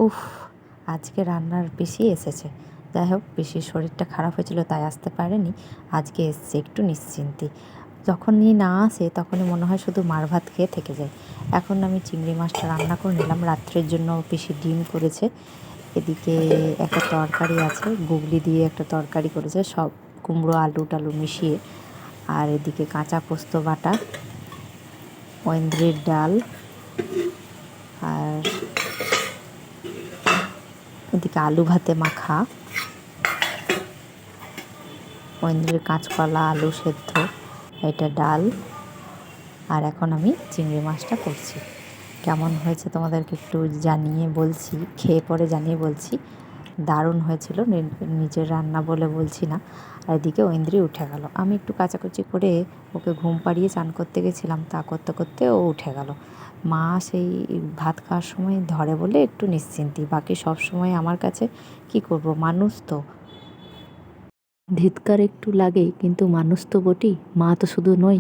উফ, আজকে রান্নার পিসি এসেছে। যাই হোক, পিসির শরীরটা খারাপ হয়েছিল তাই আসতে পারেনি। আজকে এসছে একটু নিশ্চিন্তি। যখনই না আসে তখনই মনে হয় শুধু মার ভাত খেয়ে থেকে যায়। এখন আমি চিংড়ি মাছটা রান্না করে নিলাম। রাত্রের জন্য পিসি ডিম করেছে, এদিকে একটা তরকারি আছে, গুগলি দিয়ে একটা তরকারি করেছে, সব কুমড়ো আলু টালু মিশিয়ে। আর এদিকে কাঁচা পোস্ত বাটা, ঐন্দ্রির ডাল, আর এদিকে আলু ভাতে মাখা, ঐন্দ্রির কাঁচকলা আলু সেদ্ধ, এটা ডাল। আর এখন আমি চিংড়ি মাছটা করছি। কেমন হয়েছে তোমাদেরকে একটু জানিয়ে বলছি, খেয়ে পরে জানিয়ে বলছি। দারুণ হয়েছিল, নিজের রান্না বলে বলছি না। আর এদিকে ঐন্দ্রি উঠে গেল। আমি একটু কাচাকুচি করে ওকে ঘুম পাড়িয়ে চান করতে গেছিলাম, তা করতে করতে ও উঠে গেল। মা সেই ভাত খাওয়ার সময় ধরে বলে একটু নিশ্চিন্তি, বাকি সব সময় আমার কাছে কি করব, মানুষ তো ধিক্কার একটু লাগেই, কিন্তু মানুষ তো বটি, মা তো শুধু নই।